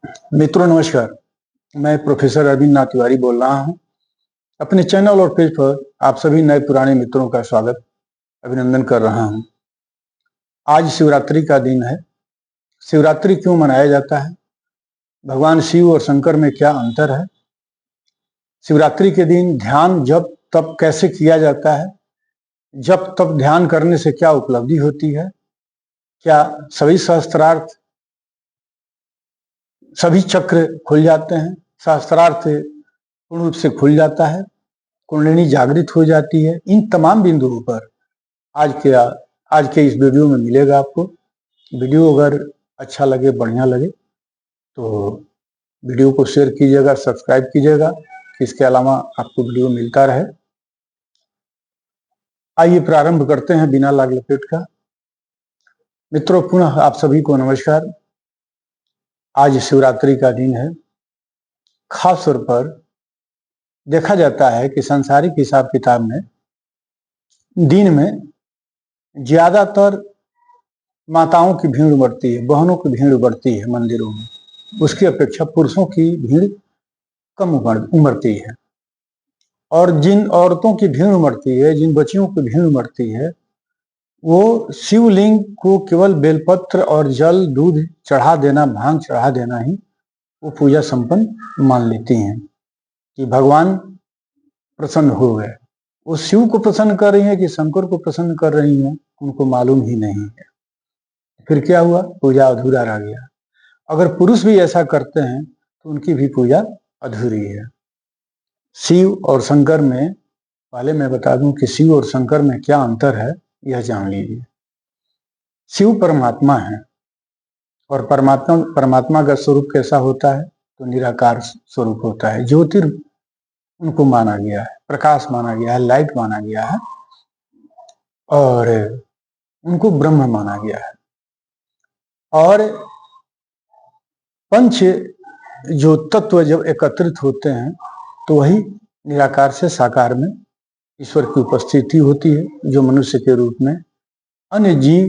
मित्रों नमस्कार। मैं प्रोफेसर अरविंद नाथ तिवारी बोल रहा हूं। अपने चैनल और पेज पर आप सभी नए पुराने मित्रों का स्वागत अभिनंदन कर रहा हूं। आज शिवरात्रि का दिन है। शिवरात्रि क्यों मनाया जाता है? भगवान शिव और शंकर में क्या अंतर है? शिवरात्रि के दिन ध्यान जप तप कैसे किया जाता है? जप तप ध्यान करने से क्या उपलब्धि होती है? क्या सभी शास्त्रार्थ सभी चक्र खुल जाते हैं? शास्त्रार्थ पूर्ण रूप से खुल जाता है? कुंडलिनी जागृत हो जाती है? इन तमाम बिंदुओं पर आज के इस वीडियो में मिलेगा आपको। वीडियो अगर अच्छा लगे, बढ़िया लगे तो वीडियो को शेयर कीजिएगा, सब्सक्राइब कीजिएगा। इसके अलावा आपको वीडियो मिलता रहे। आइए प्रारंभ करते हैं बिना लाग लपेट का। मित्रों पुनः आप सभी को नमस्कार। आज शिवरात्रि का दिन है। खास तौर पर देखा जाता है कि सांसारिक हिसाब किताब में दिन में ज्यादातर माताओं की भीड़ बढ़ती है, बहनों की भीड़ बढ़ती है मंदिरों में। उसकी अपेक्षा पुरुषों की भीड़ कम उमड़ती है। और जिन औरतों की भीड़ उमड़ती है, जिन बच्चियों की भीड़ उमड़ती है, वो शिवलिंग को केवल बेलपत्र और जल दूध चढ़ा देना, भांग चढ़ा देना ही वो पूजा संपन्न मान लेती हैं कि भगवान प्रसन्न हो गए। वो शिव को प्रसन्न कर रही है कि शंकर को प्रसन्न कर रही है, उनको मालूम ही नहीं है। फिर क्या हुआ? पूजा अधूरा रह गया। अगर पुरुष भी ऐसा करते हैं तो उनकी भी पूजा अधूरी है। शिव और शंकर में पहले मैं बता दूं कि शिव और शंकर में क्या अंतर है, यह जान लीजिए। शिव परमात्मा है और परमात्मा का स्वरूप कैसा होता है? तो निराकार स्वरूप होता है। ज्योतिर उनको माना गया है, प्रकाश माना गया है, लाइट माना गया है और उनको ब्रह्म माना गया है। और पंच जो तत्व जब एकत्रित होते हैं तो वही निराकार से साकार में ईश्वर की उपस्थिति होती है, जो मनुष्य के रूप में, अन्य जीव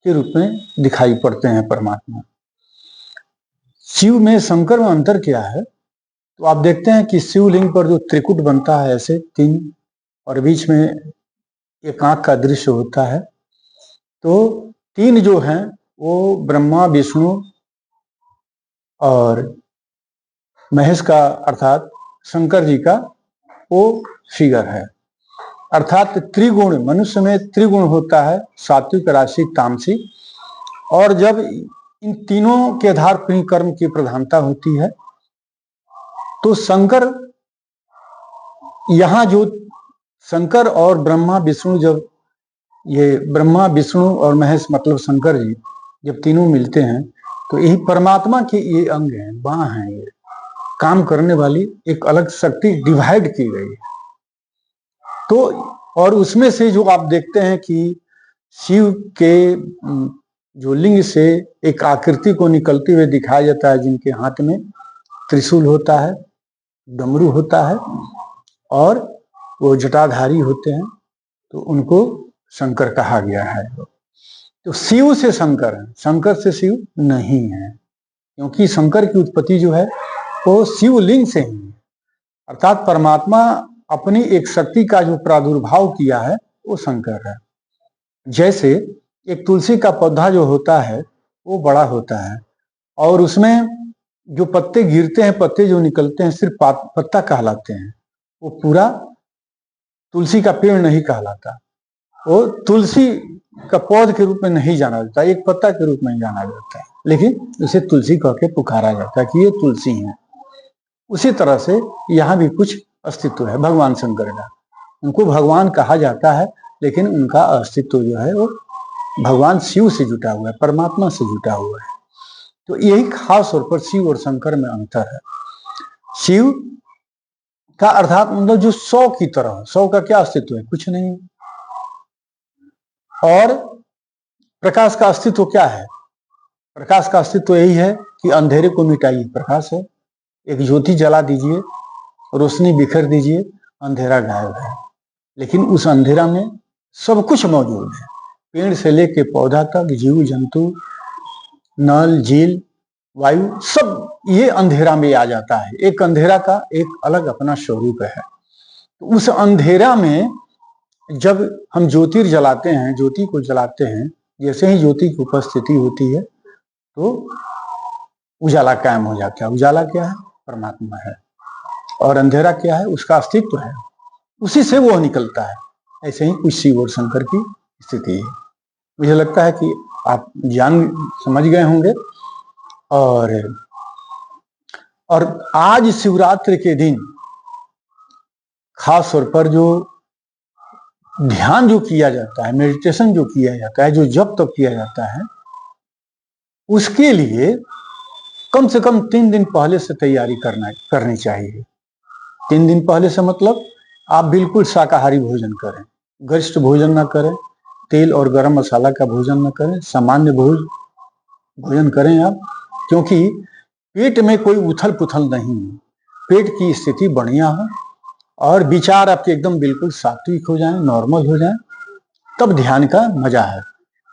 के रूप में दिखाई पड़ते हैं परमात्मा। शिव में शंकर में अंतर क्या है? तो आप देखते हैं कि शिवलिंग पर जो त्रिकुट बनता है, ऐसे तीन, और बीच में एक आंख का दृश्य होता है, तो तीन जो हैं वो ब्रह्मा, विष्णु और महेश का अर्थात शंकर जी का वो फिगर है। अर्थात त्रिगुण, मनुष्य में त्रिगुण होता है, सात्विक, राजसिक, तामसिक। और जब इन तीनों के आधार पर ही कर्म की प्रधानता होती है तो शंकर, यहाँ जो शंकर और ब्रह्मा विष्णु, जब ये ब्रह्मा विष्णु और महेश मतलब शंकर जी जब तीनों मिलते हैं तो यही परमात्मा के ये अंग हैं, बाँ हैं, ये काम करने वाली एक अलग शक्ति डिवाइड की गई है। तो और उसमें से जो आप देखते हैं कि शिव के जो लिंग से एक आकृति को निकलते हुए दिखाया जाता है, जिनके हाथ में त्रिशूल होता है, डमरू होता है और वो जटाधारी होते हैं, तो उनको शंकर कहा गया है। तो शिव से शंकर है, शंकर से शिव नहीं है, क्योंकि शंकर की उत्पत्ति जो है वो शिवलिंग से ही है। अर्थात परमात्मा अपनी एक शक्ति का जो प्रादुर्भाव किया है वो शंकर है। जैसे एक तुलसी का पौधा जो होता है वो बड़ा होता है और उसमें जो पत्ते गिरते हैं, पत्ते जो निकलते हैं, सिर्फ पत्ता कहलाते हैं, वो पूरा तुलसी का पेड़ नहीं कहलाता। वो तुलसी का पौध के रूप में नहीं जाना जाता, एक पत्ता के रूप में जाना जाता है, लेकिन उसे तुलसी कह के पुकारा जाता है कि ये तुलसी है। उसी तरह से यहाँ भी कुछ अस्तित्व है भगवान शंकर का। उनको भगवान कहा जाता है, लेकिन उनका अस्तित्व जो है वो भगवान शिव से जुटा हुआ है, परमात्मा से जुटा हुआ है। तो यही खास तौर पर शिव और शंकर में अंतर है। शिव का अर्थात मतलब जो 100 की तरह, 100 का क्या अस्तित्व है? कुछ नहीं। और प्रकाश का अस्तित्व क्या है? प्रकाश का अस्तित्व यही है कि अंधेरे को मिटाइए, प्रकाश है। एक ज्योति जला दीजिए, रोशनी बिखेर दीजिए, अंधेरा गायब है। लेकिन उस अंधेरा में सब कुछ मौजूद है, पेड़ से लेके पौधा तक, जीव जंतु, नल झील, वायु, सब ये अंधेरा में आ जाता है। एक अंधेरा का एक अलग अपना स्वरूप है। तो उस अंधेरा में जब हम ज्योति जलाते हैं, ज्योति को जलाते हैं, जैसे ही ज्योति की उपस्थिति होती है तो उजाला कायम हो जाता है। उजाला क्या है? परमात्मा है। और अंधेरा क्या है? उसका अस्तित्व है, उसी से वो निकलता है। ऐसे ही कुछ शिव और शंकर की स्थिति है। मुझे लगता है कि आप जान समझ गए होंगे। और आज शिवरात्रि के दिन खास तौर पर जो ध्यान जो किया जाता है, मेडिटेशन जो किया जाता है, जो जप तप किया जाता है, उसके लिए कम से कम 3 दिन पहले से तैयारी करनी चाहिए। 3 दिन पहले से मतलब आप बिल्कुल शाकाहारी भोजन करें, गरिष्ठ भोजन ना करें, तेल और गरम मसाला का भोजन ना करें, सामान्य भोजन करें आप, क्योंकि पेट में कोई उथल पुथल नहीं है, पेट की स्थिति बढ़िया हो और विचार आपके एकदम बिल्कुल सात्विक हो जाएं, नॉर्मल हो जाएं, तब ध्यान का मजा है।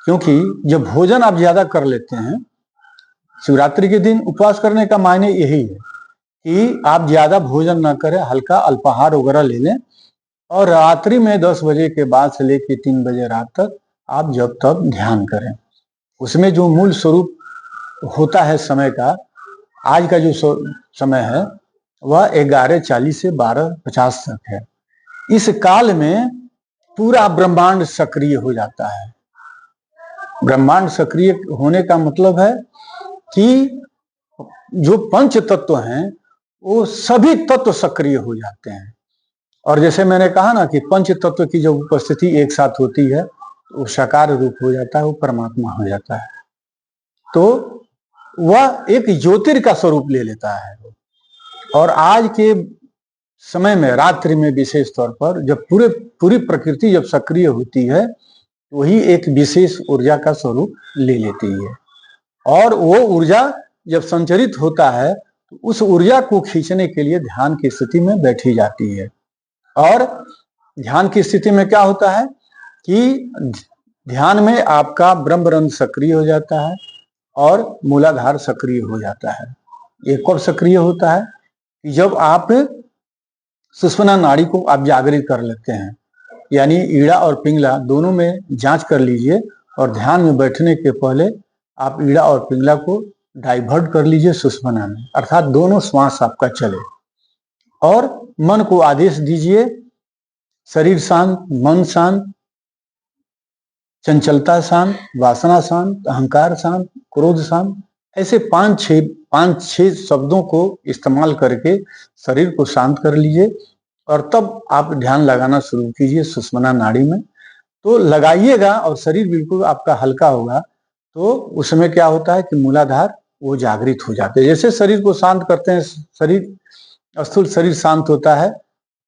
क्योंकि जब भोजन आप ज्यादा कर लेते हैं, शिवरात्रि के दिन उपवास करने का मायने यही है कि आप ज्यादा भोजन ना करें, हल्का अल्पाहार वगैरह ले लें और रात्रि में 10 बजे के बाद से लेकर 3 बजे रात तक आप जब तब ध्यान करें। उसमें जो मूल स्वरूप होता है समय का, आज का जो समय है वह 11:40 से 12:50 तक है। इस काल में पूरा ब्रह्मांड सक्रिय हो जाता है। ब्रह्मांड सक्रिय होने का मतलब है कि जो पंच तत्व हैं वो सभी तत्व सक्रिय हो जाते हैं। और जैसे मैंने कहा ना कि पंच तत्व की जब उपस्थिति एक साथ होती है तो वो साकार रूप हो जाता है, वो परमात्मा हो जाता है। तो वह एक ज्योतिर का स्वरूप ले लेता है। और आज के समय में रात्रि में विशेष तौर पर जब पूरी प्रकृति जब सक्रिय होती है, वही एक विशेष ऊर्जा का स्वरूप ले लेती है। और वो ऊर्जा जब संचरित होता है तो उस ऊर्जा को खींचने के लिए ध्यान की स्थिति में बैठी जाती है। और ध्यान की स्थिति में क्या होता है कि ध्यान में आपका ब्रह्मरंध्र सक्रिय हो जाता है और मूलाधार सक्रिय हो जाता है। ये कब सक्रिय होता है कि जब आप सुषुम्ना नाड़ी को आप जागृत कर लेते हैं, यानी ईड़ा और पिंगला दोनों में जांच कर लीजिए और ध्यान में बैठने के पहले आप ईड़ा और पिंगला को डाइवर्ट कर लीजिए सुषुम्ना में, अर्थात दोनों श्वास आपका चले। और मन को आदेश दीजिए, शरीर शांत, मन शांत, चंचलता शांत, वासना शांत, अहंकार शांत, क्रोध शांत, ऐसे 5-6 शब्दों को इस्तेमाल करके शरीर को शांत कर लीजिए और तब आप ध्यान लगाना शुरू कीजिए सुषुम्ना नाड़ी में। तो लगाइएगा और शरीर बिल्कुल आपका हल्का होगा, तो उसमें क्या होता है कि मूलाधार वो जागृत हो जाते हैं। जैसे शरीर को शांत करते हैं, स्थूल शरीर शांत होता है,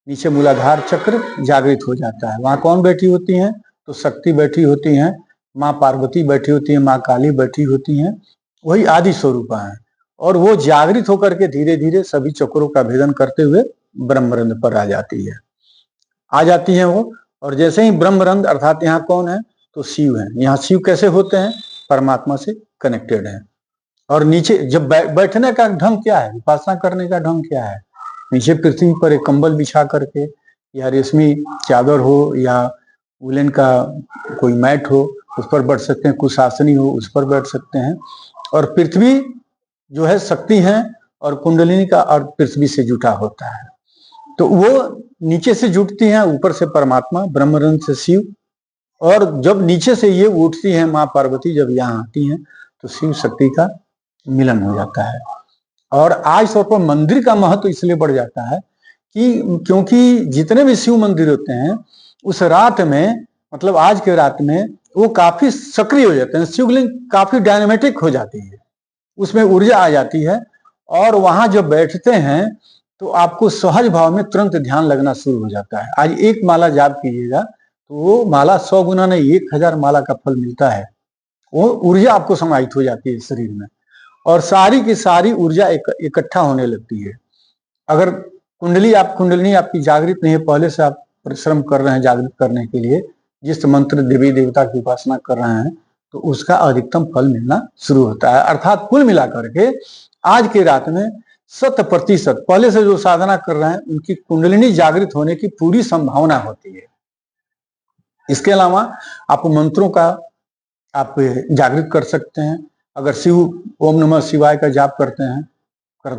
नीचे मूलाधार चक्र जागृत हो जाता है। वहां कौन बैठी होती हैं? तो शक्ति बैठी होती हैं, माँ पार्वती बैठी होती है, माँ काली बैठी होती हैं, वही आदि स्वरूप है। और वो जागृत होकर के धीरे धीरे सभी चक्रों का भेदन करते हुए ब्रह्मरंध्र पर आ जाती है वो। और जैसे ही ब्रह्मरंध्र अर्थात यहाँ कौन है? तो शिव है। यहाँ शिव कैसे होते हैं? परमात्मा से कनेक्टेड है। और नीचे जब बैठने का ढंग क्या है, उपासना करने का ढंग क्या है? नीचे पृथ्वी पर एक कंबल बिछा करके या रेशमी चादर हो या वुलन का कोई मैट हो उस पर बैठ सकते हैं, कुशासनी हो उस पर बैठ सकते हैं। और पृथ्वी जो है शक्ति है और कुंडलिनी का अर्थ पृथ्वी से जुटा होता है, तो वो नीचे से जुटती हैं, ऊपर से परमात्मा, ब्रह्मरंध्र से शिव। और जब नीचे से ये उठती हैं माँ पार्वती, जब यहाँ आती हैं तो शिव शक्ति का मिलन हो जाता है। और आज तौर पर मंदिर का महत्व इसलिए बढ़ जाता है कि क्योंकि जितने भी शिव मंदिर होते हैं उस रात में, मतलब आज के रात में, वो काफी सक्रिय हो जाते हैं। शिवलिंग काफी डायनामेटिक हो जाती है, उसमें ऊर्जा आ जाती है। और वहां जब बैठते हैं तो आपको सहज भाव में तुरंत ध्यान लगना शुरू हो जाता है। आज एक माला जाप कीजिएगा तो वो माला 100 गुना नहीं 1000 माला का फल मिलता है। वो ऊर्जा आपको समाहित हो जाती है शरीर में और सारी की सारी ऊर्जा इकट्ठा होने लगती है। अगर कुंडली आपकी जागृत नहीं है, पहले से आप परिश्रम कर रहे हैं जागृत करने के लिए, जिस मंत्र देवी देवता की उपासना कर रहे हैं, तो उसका अधिकतम फल मिलना शुरू होता है। अर्थात कुल मिलाकर के आज की रात में 100% पहले से जो साधना कर रहे हैं उनकी कुंडलिनी जागृत होने की पूरी संभावना होती है। इसके अलावा आप मंत्रों का आप जागृत कर सकते हैं। अगर शिव ओम नमः शिवाय का जाप करते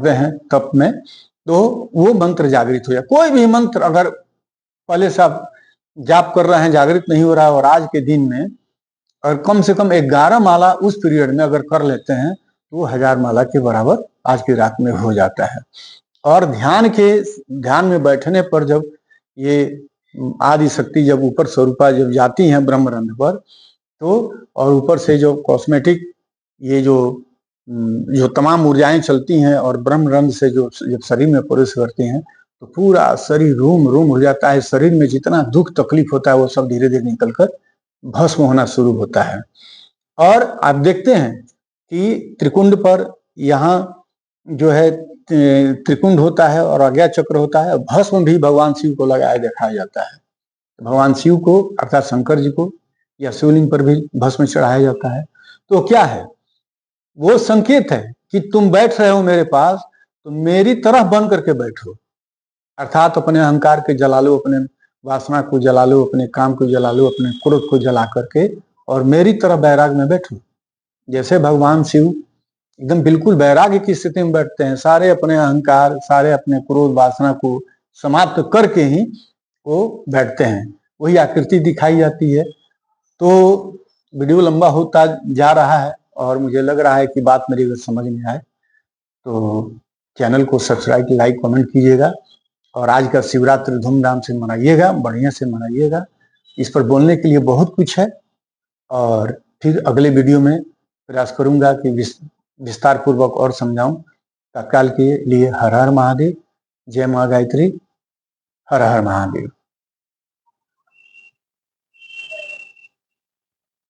हैं तप में, तो वो मंत्र जागृत हो जाए। कोई भी मंत्र अगर पहले से आप जाप कर रहे हैं, जागृत नहीं हो रहा है, और आज के दिन में और कम से कम 11 माला उस पीरियड में अगर कर लेते हैं तो वो 1000 माला के बराबर आज की रात में हो जाता है। और ध्यान में बैठने पर जब ये आदि शक्ति जब ऊपर स्वरूपा जब जाती हैं ब्रह्मरंध्र पर, तो और ऊपर से जो कॉस्मेटिक ये जो तमाम ऊर्जाएं चलती हैं और ब्रह्मरंध्र से जो जब शरीर में प्रवेश करती हैं तो पूरा शरीर रूम हो जाता है। शरीर में जितना दुख तकलीफ होता है वो सब धीरे धीरे निकलकर भस्म होना शुरू होता है। और आप देखते हैं कि त्रिकुंड पर यहाँ जो है त्रिकुंड होता है और आज्ञा चक्र होता है। भस्म भी भगवान शिव को लगाया दिखाया जाता है। भगवान शिव को अर्थात शंकर जी को या शिवलिंग पर भी भस्म चढ़ाया जाता है। तो क्या है, वो संकेत है कि तुम बैठ रहे हो मेरे पास, तो मेरी तरह बन करके बैठो। अर्थात अपने अहंकार के जला लो, अपने वासना को जला लो, अपने काम को जला लो, अपने क्रोध को जला करके और मेरी तरह बैराग में बैठो। जैसे भगवान शिव एकदम बिल्कुल वैराग्य की स्थिति में बैठते हैं, सारे अपने अहंकार, सारे अपने क्रोध वासना को समाप्त करके ही वो बैठते हैं, वही आकृति दिखाई जाती है। तो वीडियो लंबा होता जा रहा है और मुझे लग रहा है कि बात मेरी अगर समझ में आए तो चैनल को सब्सक्राइब, लाइक, कमेंट कीजिएगा। और आज का शिवरात्रि धूमधाम से मनाइएगा, बढ़िया से मनाइएगा। इस पर बोलने के लिए बहुत कुछ है और फिर अगले वीडियो में प्रयास करूंगा कि विस्तार पूर्वक और समझाऊं। तत्काल के लिए हर हर महादेव, जय मां गायत्री, हर हर महादेव।